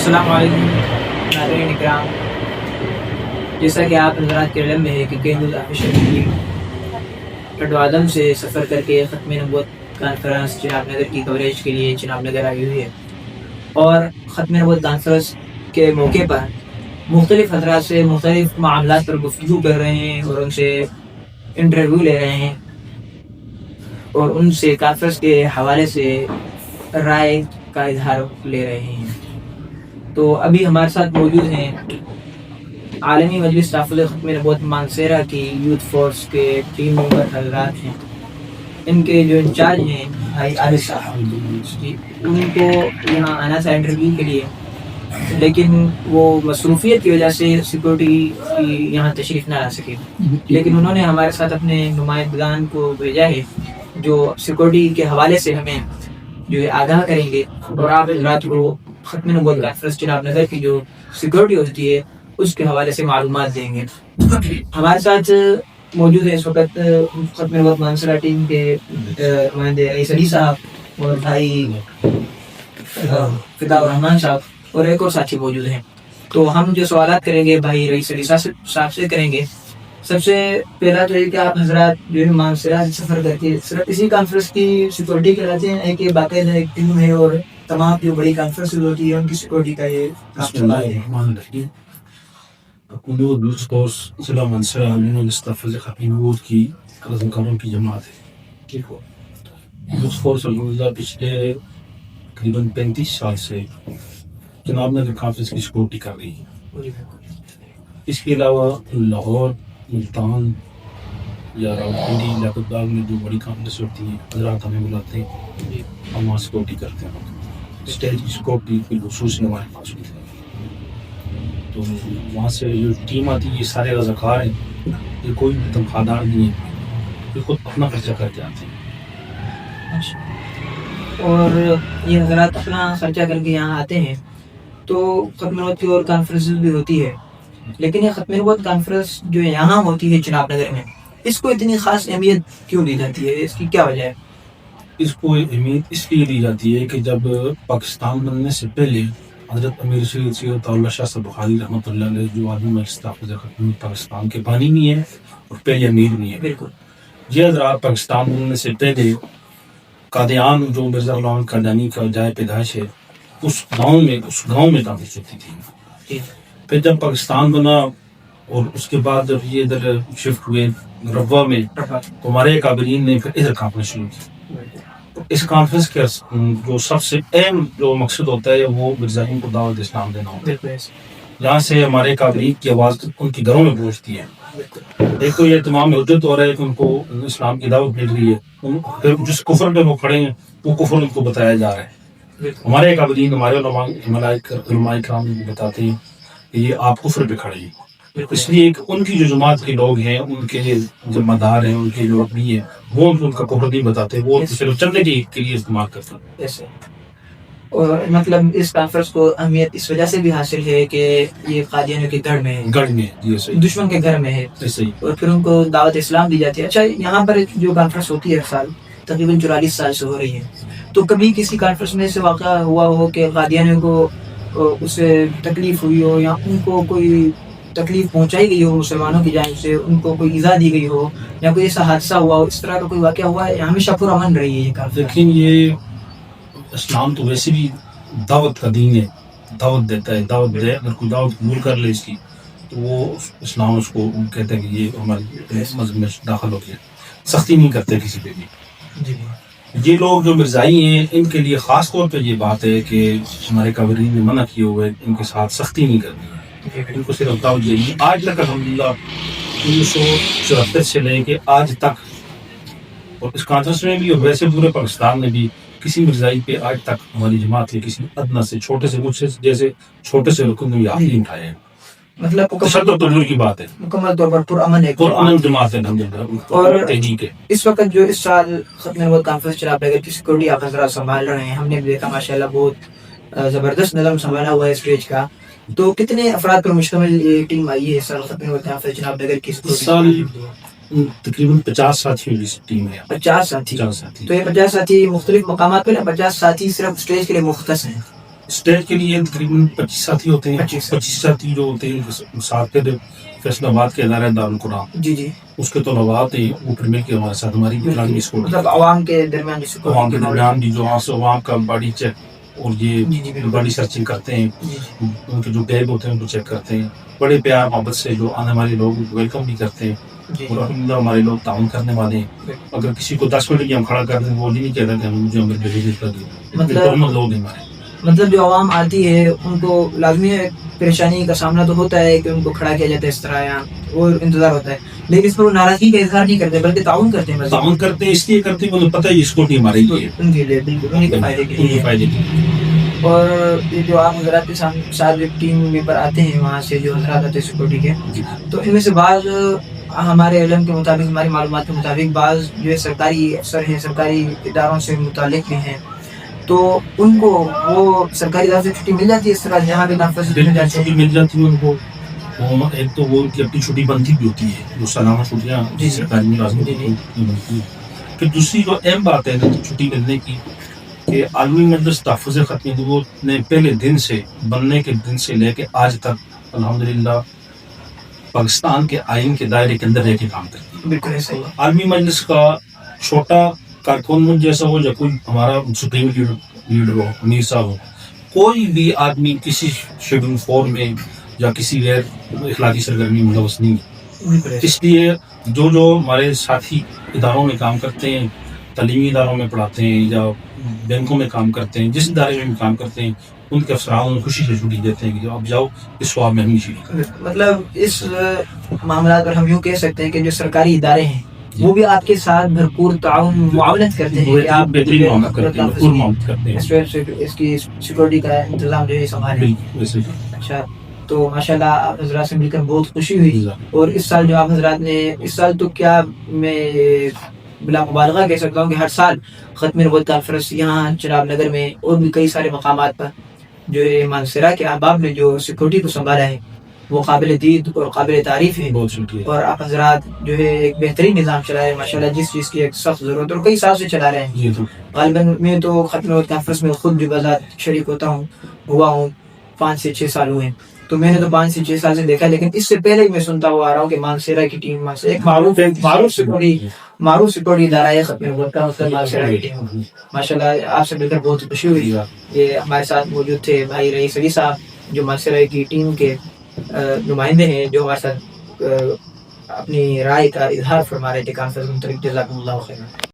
السلام علیکم ناظرین اکرام، جیسا کہ آپ حضرات کے علم میں ہے کہ کیندل آفیشیل ٹیم لڈو آدم سے سفر کر کے ختم نبوت کانفرنس جناب نگر کی کوریج کے لیے جناب نگر آئی ہوئی ہے، اور ختم نبوت کانفرنس کے موقع پر مختلف حضرات سے مختلف معاملات پر گفتگو کر رہے ہیں اور ان سے انٹرویو لے رہے ہیں اور ان سے کانفرنس کے حوالے سے رائے کا اظہار لے رہے ہیں۔ تو ابھی ہمارے ساتھ موجود ہیں عالمی مجلس تحفظ ختم نبوت مانسیرا کی یوتھ فورس کے ٹیم ممبر حضرات ہیں۔ ان کے جو انچارج ہیں بھائی عارف صاحب جی، ان کو یہاں آنا تھا انٹرویو کے لیے، لیکن وہ مصروفیت کی وجہ سے سیکورٹی کی یہاں تشریف نہ لا سکے، لیکن انہوں نے ہمارے ساتھ اپنے نمائندگان کو بھیجا ہے جو سیکورٹی کے حوالے سے ہمیں جو ہے آگاہ کریں گے، اور آپ حضرات کو ختم نبوت کانفرنس جناب نگر کی جو سیکورٹی ہوتی ہے اس کے حوالے سے معلومات دیں گے۔ ہمارے ساتھ موجود ہے اس وقت ختم نبوت مانسیرا ٹیم کے نمائندے رئیس علی صاحب اور بھائی فدا الرحمان صاحب اور ایک اور ساتھی موجود ہیں۔ تو ہم جو سوالات کریں گے بھائی رئیس علی صاحب سے کریں گے۔ سب سے پہلا تو یہ کہ آپ حضرات جو ہے مانسیرا سے سفر کر کے صرف اسی کانفرنس کی سیکورٹی کراتے ہیں کہ باقاعدہ ایک ٹیم ہے اور تمام جو بڑی کانفرنس ہوتی ہے ان کی سیکورٹی کا یہ کام چلا ہے؟ کنو دوست فورس ضلع مانسیرا عالمی مجلس تحفظ ختم نبوت کی رضم کاروں کی جماعت ہے۔ ٹھیک ہو، دوست فورس الحمدللہ پچھلے تقریباً 35 سال سے جناب نگر کانفرنس کی سیکورٹی کر رہی ہے۔ اس کے علاوہ لاہور، ملتان یا راولپنڈی، لیاقت باغ میں جو بڑی کانفرنس ہوتی ہیں حضرات ہمیں بلاتے ہیں، ہم وہاں سیکورٹی کرتے ہیں۔ اسٹیج کی سیکورٹی بالخصوص ہمارے پاس ہوتی ہے، تو وہاں سے جو ٹیم آتی ہے یہ سارے رضاکار ہیں، یہ کوئی تنخواہ دار نہیں ہے، یہ خود اپنا خرچہ کر کے آتے ہیں۔ اور یہ حضرات اپنا خرچہ کر کے یہاں آتے ہیں، تو ختم نبوت کی اور کانفرنس بھی ہوتی ہے، لیکن یہ ختم نبوت کانفرنس جو یہاں ہوتی ہے جناب نگر میں، اس کو اتنی خاص اہمیت کیوں دی جاتی ہے؟ اس کی کیا وجہ ہے؟ اس کو اہمیت اس لیے دی جاتی ہے کہ جب پاکستان بننے سے پہلے حضرت امیر سید اللہ شاہ صاحب بخاری رحمۃ اللہ علیہ جو عالمی مجلس تحفظ ختم پاکستان کے بانی بھی ہیں اور پہلے امیر بھی ہیں، بالکل یہ حضرات پاکستان بننے سے پہلے قادیان جو مرزا غلام قادیانی کا جائے پیدائش ہے اس گاؤں میں کانفرنس ہوتی تھی۔ پھر جب پاکستان بنا اور اس کے بعد جب یہ ادھر شفٹ ہوئے ربوہ میں، تو ہمارے کابرین نے پھر ادھر کانفرنس شروع کی۔ اس کانفرنس کا جو سب سے اہم جو مقصد ہوتا ہے وہ مرزائین کو دعوت اسلام دینا ہوتا ہے، جہاں سے ہمارے کابرین کی آواز ان کے گھروں میں پہنچتی ہے۔ ایک تو یہ تمام حجت ہو رہا ہے کہ ان کو اسلام کی دعوت مل رہی ہے، پھر جس کفر پہ وہ کھڑے ہیں وہ کفر ان کو بتایا جا رہا ہے۔ ہمارے کابرین ہمارے علماء کرام بتاتے ہیں کہ یہ آپ کفر پہ کھڑے ہیں، اس لیے ان کی جو جماعت کے لوگ ہیں، ان کے ذمہ دار ہیں، ان کے جو اپنی ہیں، وہ ان کا کفر نہیں بتاتے، وہ صرف چندے کے لیے استعمال کرتے ہیں۔ اور مطلب اس کانفرنس کو اہمیت اس وجہ سے بھی حاصل ہے کہ یہ قادیانیوں کے گھر میں ہے، دشمن کے گھر میں ہے، اور پھر ان کو دعوت اسلام دی جاتی ہے۔ اچھا، یہاں پر جو کانفرنس ہوتی ہے ہر سال تقریباً 44 سال سے ہو رہی ہے، تو کبھی کسی کانفرنس میں سے واقعہ ہوا ہو کہ قادیانیوں کو اس سے تکلیف ہوئی ہو یا ان کو کوئی تکلیف پہنچائی گئی ہو مسلمانوں کی جانب سے، ان کو کوئی ایذا دی گئی ہو یا کوئی ایسا حادثہ ہوا ہو، اس طرح کا کوئی واقعہ ہوا ہے؟ ہمیشہ پرامن رہی ہے یہ کانفرنس؟ لیکن یہ اسلام تو ویسے بھی دعوت کا دین ہے، دعوت دیتا ہے، دعوت دے، اگر کوئی دعوت قبول کر لے اس کی تو وہ اسلام اس کو کہتا ہے کہ یہ ہمارے مذہب میں داخل ہو گیا، سختی نہیں کرتے کسی پہ بھی۔ یہ لوگ جو مرزائی ہیں ان کے لیے خاص طور پہ یہ بات ہے کہ ہمارے کابرین نے منع کیے ہوئے ان کے ساتھ سختی نہیں کرنی ہے، ان کو صرف دعوت دینی ہے۔ آج تک الحمدللہ 1974 سے لے کے آج تک، اور اس کانفرنس میں بھی اور ویسے پورے پاکستان میں بھی کسی مرزائی پہ آج تک ہماری جماعت کے کسی ادنا سے چھوٹے سے مجھ سے جیسے چھوٹے سے رکن نے ہاتھ نہیں اٹھائے ہیں۔ مطلب تشدد تو دور کی بات ہے، مکمل طور پر پرامن ہے، پرامن جماعت ہے الحمدللہ، اور تحریک ہے۔ اس وقت جو اس سال ختم نبوت کانفرنس جناب نگر کی سیکورٹی آپ حضرات سنبھال رہے ہیں، ہم نے بھی دیکھا ماشاءاللہ بہت زبردست نظام سنبھالا ہوا ہے اسٹیج کا، تو کتنے افراد پر مشتمل یہ ٹیم آئی ہے اس سال ختم نبوت کانفرنس جناب نگر کی اس سال تقریباً 50 ساتھیوں کی ٹیم ہے۔ 50 ساتھی، تو یہ 50 ساتھی مختلف مقامات پہ، 50 ساتھی صرف اسٹیج کے لیے مختص ہیں، اسٹیج کے لیے تقریباً 25 ساتھی ہوتے ہیں. 25 ساتھی جو ہوتے ہیں ساتھ کے فیصل آباد کے ادارہ دارالقرآن جی جی اس کے طلباء ہیں وہ پھر مل کے ہمارے ساتھ ہماری پرانی اسکول مطلب عوام کے درمیان جس کو عوام کے درمیان بھی جو عوام کا باڈی چیک اور جی جی یہ بالکل باڈی سرچنگ کرتے ہیں, جی ان کے جو ٹیگ ہوتے ہیں ان کو چیک کرتے ہیں, بڑے پیار محبت سے جو آنے والے لوگ ویلکم بھی کرتے ہیں. جی اور الحمدللہ ہمارے لوگ تعاون کرنے والے ہیں. اگر کسی کو 10 منٹ کی ہم کھڑا کر دیں وہ نہیں کہتا کہ مجھے ہمیں ڈیلیوری کر دیں. لوگ ہیں ہمارے. مطلب جو عوام آتی ہے ان کو لازمی ہے پریشانی کا سامنا تو ہوتا ہے کہ ان کو کھڑا کیا جاتا ہے اس طرح یہاں اور انتظار ہوتا ہے, لیکن اس پر وہ ناراضگی کا اظہار نہیں کرتے بلکہ تعاون کرتے ہیں. تعاون کرتے ہیں اس لیے کرتے ہیں مطلب پتہ ہے اس کو نہیں ہمارے لیے ان کے لیے بالکل انہیں کے فائدے کے لیے فائدے کے لیے. اور یہ جو آپ حضرات کے ساتھ ٹیم ممبر آتے ہیں وہاں سے جو حضرات آتے ہیں سیکورٹی کے, تو ان میں سے بعض ہمارے علم کے مطابق ہماری معلومات کے مطابق بعض جو ہے سرکاری افسر ہیں, سرکاری اداروں سے متعلق بھی ہیں, تو ان کو وہ سرکاری اداروں سے چھٹی مل جاتی ہے اس طرح جہاں بھی کانفرنس چھٹی مل جاتی ہے ان کو. ایک تو وہ ان کی اپنی چھٹی بنتی بھی ہوتی ہے جو سالانہ چھٹیاں سرکاری ملازمت کی بنتی ہے. پھر دوسری جو اہم بات ہے نا چھٹی ملنے کی کہ عالمی مجلس تحفظ ختم نبوت نے پہلے دن سے بننے کے دن سے لے کے آج تک الحمدللہ پاکستان کے آئین کے دائرے کے اندر رہ کے کام کرتی ہے. بالکل ایسا ہی. عالمی مجلس کا چھوٹا کارکن جیسا ہو یا کوئی ہمارا سپریم لیڈر ہو, امیر صاحب ہو, کوئی بھی آدمی کسی شیڈول 4 میں یا کسی غیر اخلاقی سرگرمی میں ملوث نہیں ہے. اس لیے جو ہمارے ساتھی اداروں میں کام کرتے ہیں, تعلیمی اداروں میں پڑھاتے ہیں یا بینکوں میں کام کرتے ہیں, جس ادارے میں بھی کام کرتے ہیں, ان کے افسران خوشی سے چھٹی دیتے ہیں کہ آپ جاؤ اس سواب میں ہم شریک کریں. مطلب اس معاملات پر ہم یوں کہہ سکتے ہیں کہ جو سرکاری ادارے ہیں وہ بھی آپ کے ساتھ بھرپور تعاون معاونت کرتے ہیں کہ آپ بہترین معاونت کرتے ہیں, بھرپور معاونت کرتے ہیں, اس کی سیکورٹی کا انتظام جو ہے سنبھالیں. اچھا, تو ماشاءاللہ آپ حضرات سے مل کر بہت خوشی ہوئی. اور اس سال جو آپ حضرات نے اس سال تو کیا میں بلا مبالغہ کہہ سکتا ہوں کہ ہر سال ختم نبوت کانفرنس یہاں چناب نگر میں اور بھی کئی سارے مقامات پر جو ہے مانسرا کے احباب نے جو سیکورٹی کو سنبھالا ہے وہ قابل دید اور قابل تعریف ہے. بہت شکریہ. اور آپ حضرات جو ہے ایک بہترین نظام چلا ہے ماشاءاللہ, جس چیز کی ایک سخت ضرورت ہے اور کئی سال سے چلا رہے ہیں. غالباً میں تو ختم نبوت کانفرنس میں خود بھی بذات شریک ہوا ہوں 5 سے 6 سال ہوئے ہیں, تو میں نے تو 5 سے 6 سال سے دیکھا, لیکن اس سے پہلے ہی میں سنتا ہوا آ رہا ہوں کہ مانسیرا کی ٹیم ایک معروف سیکورٹی ادارہ ہے ختم نبوت کا, مطلب مانسیرا کی ٹیم. ماشاءاللہ آپ سے مل کر بہت خوشی ہوئی. یہ ہمارے ساتھ موجود تھے بھائی رئیس علی صاحب جو مانسیرا کی ٹیم کے نمائندے ہیں, جو ہمارے ساتھ اپنی رائے کا اظہار فرما رہے تھے کانفرنس میں. جزاکم اللہ خیر.